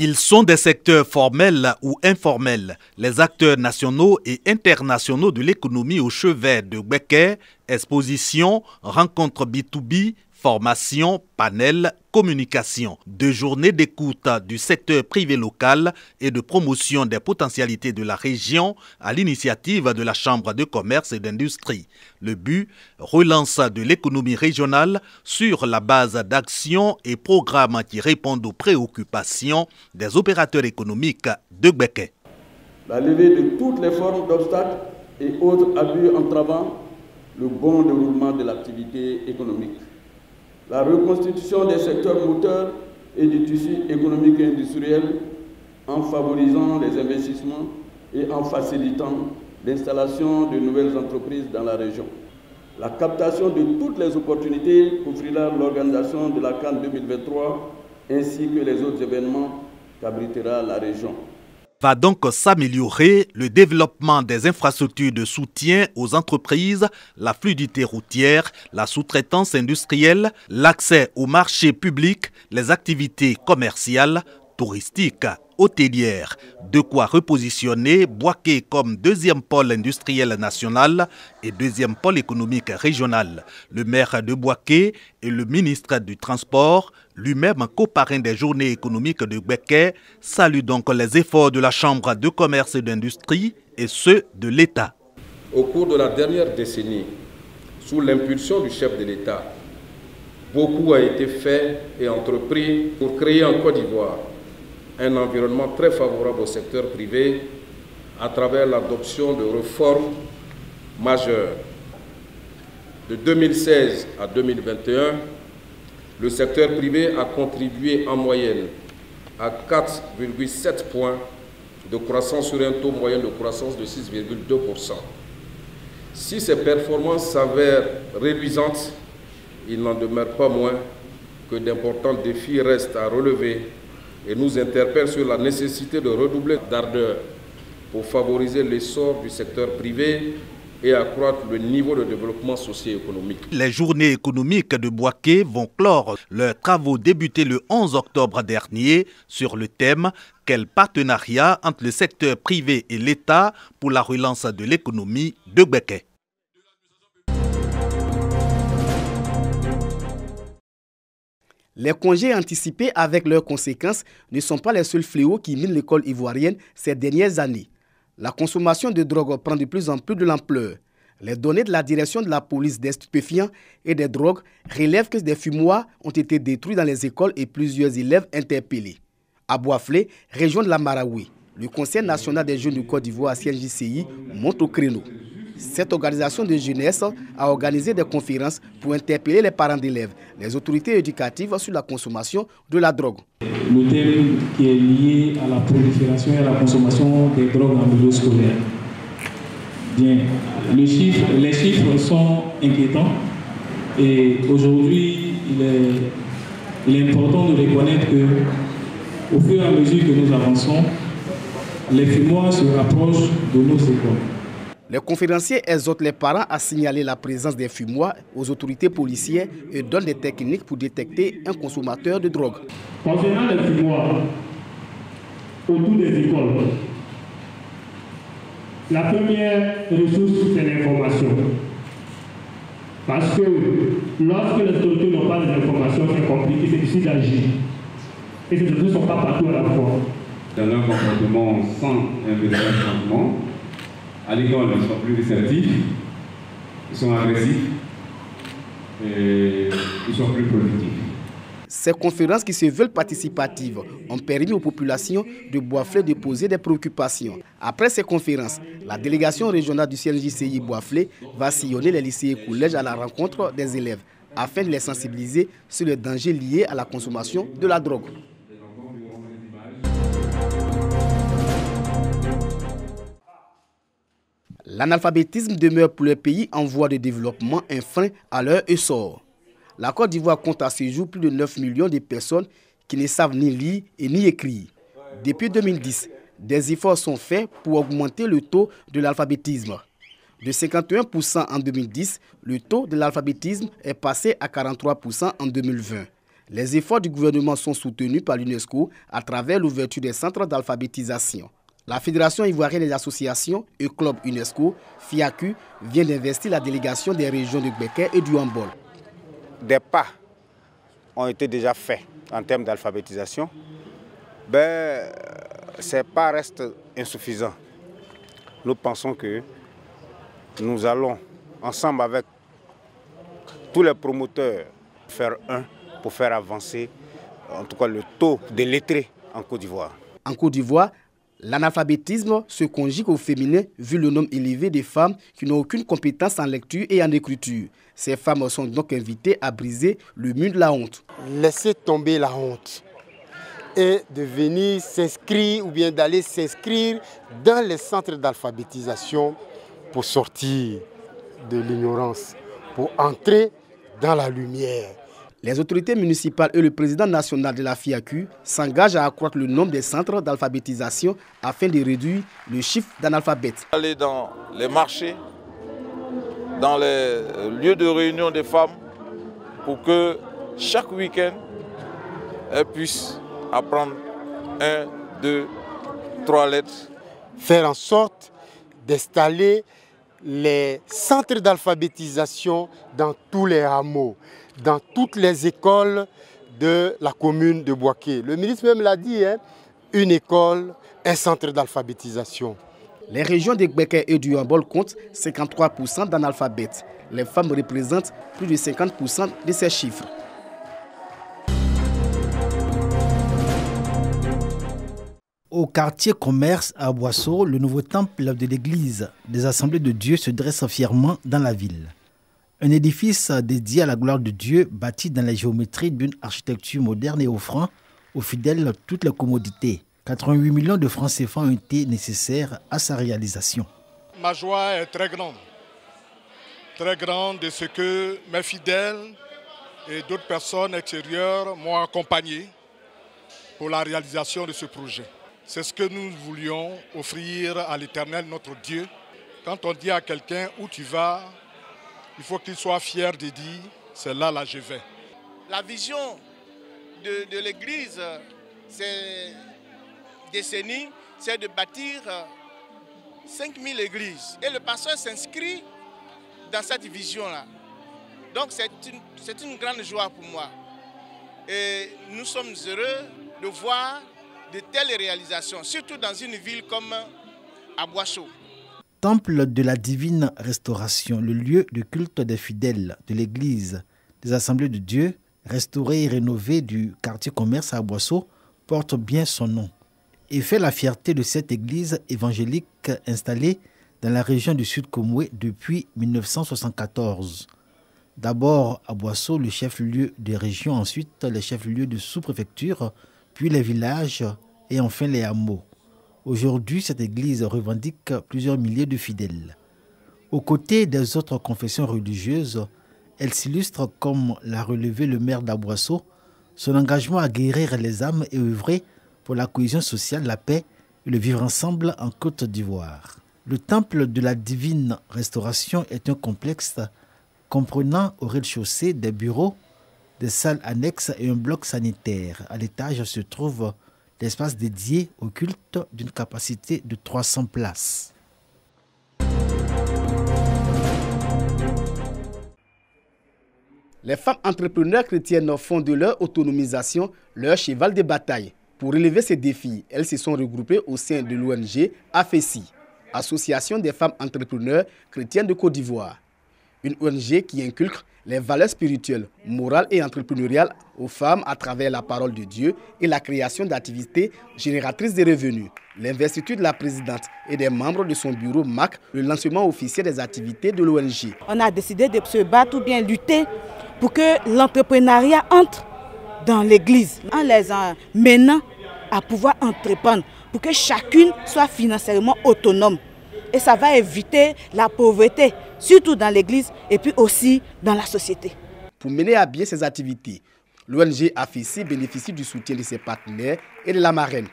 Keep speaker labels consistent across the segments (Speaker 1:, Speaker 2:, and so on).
Speaker 1: Ils sont des secteurs formels ou informels. Les acteurs nationaux et internationaux de l'économie au chevet de Gbeke, exposition, rencontres B2B, formation, panel, communication. 2 journées d'écoute du secteur privé local et de promotion des potentialités de la région à l'initiative de la Chambre de commerce et d'industrie. Le but, relance de l'économie régionale sur la base d'actions et programmes qui répondent aux préoccupations des opérateurs économiques de Gbeke.
Speaker 2: La levée de toutes les formes d'obstacles et autres abus entravant le bon déroulement de l'activité économique. La reconstitution des secteurs moteurs et du tissu économique et industriel en favorisant les investissements et en facilitant l'installation de nouvelles entreprises dans la région. La captation de toutes les opportunités qu'offrira l'organisation de la CAN 2023 ainsi que les autres événements qu'abritera la région.
Speaker 1: Va donc s'améliorer le développement des infrastructures de soutien aux entreprises, la fluidité routière, la sous-traitance industrielle, l'accès aux marchés publics, les activités commerciales, touristiques, hôtelières. De quoi repositionner Bouaké comme 2e pôle industriel national et 2e pôle économique régional. Le maire de Bouaké et le ministre du Transport, lui-même coparrain des journées économiques de Gbeke, salue donc les efforts de la Chambre de commerce et d'industrie et ceux de l'État.
Speaker 3: Au cours de la dernière décennie, sous l'impulsion du chef de l'État, beaucoup a été fait et entrepris pour créer en Côte d'Ivoire un environnement très favorable au secteur privé à travers l'adoption de réformes majeures. De 2016 à 2021, le secteur privé a contribué en moyenne à 4,7 points de croissance sur un taux moyen de croissance de 6,2%. Si ces performances s'avèrent réduisantes, il n'en demeure pas moins que d'importants défis restent à relever et nous interpellent sur la nécessité de redoubler d'ardeur pour favoriser l'essor du secteur privé et accroître le niveau de développement socio-économique.
Speaker 1: Les journées économiques de Bouaké vont clore leurs travaux débutés le 11 octobre dernier sur le thème « Quel partenariat entre le secteur privé et l'État pour la relance de l'économie de Gbeke ».
Speaker 4: Les congés anticipés avec leurs conséquences ne sont pas les seuls fléaux qui minent l'école ivoirienne ces dernières années. La consommation de drogue prend de plus en plus de l'ampleur. Les données de la direction de la police des stupéfiants et des drogues relèvent que des fumoirs ont été détruits dans les écoles et plusieurs élèves interpellés. À Boisflé, région de la Marawi, le Conseil national des jeunes du Côte d'Ivoire CNJCI monte au créneau. Cette organisation de jeunesse a organisé des conférences pour interpeller les parents d'élèves, les autorités éducatives sur la consommation de la drogue.
Speaker 5: Le thème qui est lié à la prolifération et à la consommation des drogues en milieu scolaire. Bien, les chiffres sont inquiétants et aujourd'hui, il est important de reconnaître qu'au fur et à mesure que nous avançons, les fumoirs se rapprochent de nos écoles.
Speaker 4: Les conférenciers exhortent les parents à signaler la présence des fumoirs aux autorités policières et donnent des techniques pour détecter un consommateur de drogue.
Speaker 5: Concernant les fumoirs autour des écoles, la première ressource, c'est l'information. Parce que lorsque les autorités n'ont pas d'informations, c'est compliqué, c'est difficile d'agir. Et ces autorités ne sont pas partout à la fois.
Speaker 6: Dans un comportement sans un véritable changement, à l'école, ils sont plus réceptifs, ils sont agressifs et ils sont plus productifs.
Speaker 4: Ces conférences qui se veulent participatives ont permis aux populations de Boisflé de poser des préoccupations. Après ces conférences, la délégation régionale du CNJCI Boisflé va sillonner les lycées et collèges à la rencontre des élèves afin de les sensibiliser sur les dangers liés à la consommation de la drogue. L'analphabétisme demeure pour les pays en voie de développement un frein à leur essor. La Côte d'Ivoire compte à ce jour plus de 9 millions de personnes qui ne savent ni lire et ni écrire. Depuis 2010, des efforts sont faits pour augmenter le taux de l'alphabétisme. De 51% en 2010, le taux de l'alphabétisme est passé à 43% en 2020. Les efforts du gouvernement sont soutenus par l'UNESCO à travers l'ouverture des centres d'alphabétisation. La Fédération ivoirienne des associations et clubs UNESCO, FIACU, vient d'investir la délégation des régions de Gbeke et du Hambol.
Speaker 7: Des pas ont été déjà faits en termes d'alphabétisation. Ces pas restent insuffisants. Nous pensons que nous allons, ensemble avec tous les promoteurs, faire pour faire avancer en tout cas le taux de lettrés en Côte d'Ivoire.
Speaker 4: En Côte d'Ivoire, l'analphabétisme se conjugue au féminin vu le nombre élevé de femmes qui n'ont aucune compétence en lecture et en écriture. Ces femmes sont donc invitées à briser le mur de la honte.
Speaker 8: Laisser tomber la honte et de venir s'inscrire ou bien d'aller s'inscrire dans les centres d'alphabétisation pour sortir de l'ignorance, pour entrer dans la lumière.
Speaker 4: Les autorités municipales et le président national de la FIACU s'engagent à accroître le nombre des centres d'alphabétisation afin de réduire le chiffre d'analphabètes.
Speaker 9: Aller dans les marchés, dans les lieux de réunion des femmes, pour que chaque week-end, elles puissent apprendre 1, 2, 3 lettres.
Speaker 8: Faire en sorte d'installer les centres d'alphabétisation dans tous les hameaux, dans toutes les écoles de la commune de Bouaké. Le ministre même l'a dit, une école, un centre d'alphabétisation.
Speaker 4: Les régions de Gbeke et du Hambol comptent 53% d'analphabètes. Les femmes représentent plus de 50% de ces chiffres.
Speaker 10: Au quartier commerce à Boisseau, le nouveau temple de l'église des Assemblées de Dieu se dresse fièrement dans la ville. Un édifice dédié à la gloire de Dieu, bâti dans la géométrie d'une architecture moderne et offrant aux fidèles toutes les commodités. 88 millions de francs CFA ont été nécessaires à sa réalisation.
Speaker 11: Ma joie est très grande de ce que mes fidèles et d'autres personnes extérieures m'ont accompagné pour la réalisation de ce projet. C'est ce que nous voulions offrir à l'Éternel, notre Dieu. Quand on dit à quelqu'un où tu vas, il faut qu'il soit fier de dire, c'est là je vais.
Speaker 12: La vision de l'Église, ces décennies, c'est de bâtir 5000 églises. Et le pasteur s'inscrit dans cette vision-là. Donc c'est une grande joie pour moi. Et nous sommes heureux de voir de telles réalisations, surtout dans une ville comme Aboisseau.
Speaker 10: Temple de la divine restauration, le lieu de culte des fidèles de l'église des Assemblées de Dieu, restauré et rénové du quartier commerce à Aboisseau, porte bien son nom et fait la fierté de cette église évangélique installée dans la région du Sud Komoué depuis 1974. D'abord à Boisseau, le chef-lieu des régions, ensuite les chefs-lieux de sous-préfecture, puis les villages et enfin les hameaux. Aujourd'hui, cette église revendique plusieurs milliers de fidèles. Aux côtés des autres confessions religieuses, elle s'illustre, comme l'a relevé le maire d'Aboisseau, son engagement à guérir les âmes et œuvrer pour la cohésion sociale, la paix et le vivre ensemble en Côte d'Ivoire. Le temple de la divine restauration est un complexe comprenant au rez-de-chaussée des bureaux, des salles annexes et un bloc sanitaire. À l'étage se trouve l'espace dédié au culte d'une capacité de 300 places.
Speaker 4: Les femmes entrepreneurs chrétiennes font de leur autonomisation leur cheval de bataille. Pour relever ces défis, elles se sont regroupées au sein de l'ONG AFESI, Association des femmes entrepreneurs chrétiennes de Côte d'Ivoire. Une ONG qui inculque les valeurs spirituelles, morales et entrepreneuriales aux femmes à travers la parole de Dieu et la création d'activités génératrices de revenus. L'investiture de la présidente et des membres de son bureau marque le lancement officiel des activités de l'ONG.
Speaker 13: On a décidé de se battre ou bien lutter pour que l'entrepreneuriat entre dans l'église, en les menant à pouvoir entreprendre, pour que chacune soit financièrement autonome. Et ça va éviter la pauvreté, surtout dans l'église et puis aussi dans la société.
Speaker 4: Pour mener à bien ces activités, l'ONG AFESI bénéficie du soutien de ses partenaires et de la marraine.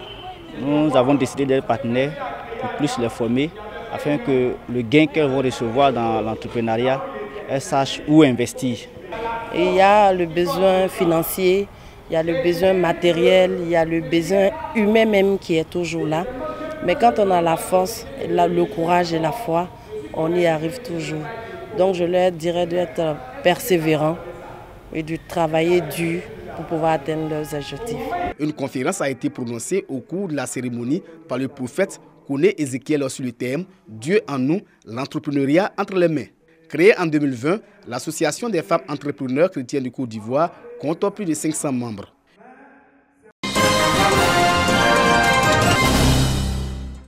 Speaker 14: Nous avons décidé d'être partenaires pour plus les former, afin que le gain qu'elles vont recevoir dans l'entrepreneuriat, elles sachent où investir.
Speaker 15: Et il y a le besoin financier il y a le besoin matériel, il y a le besoin humain même qui est toujours là. Mais quand on a la force, le courage et la foi, on y arrive toujours. Donc je leur dirais d'être persévérants et de travailler dur pour pouvoir atteindre leurs objectifs. Une conférence a été prononcée au cours de la cérémonie par le prophète Kone Ezekiel sur le thème « Dieu en nous, l'entrepreneuriat entre les mains ». Créée en 2020, l'Association des femmes entrepreneurs chrétiennes du Côte d'Ivoire compte plus de 500 membres.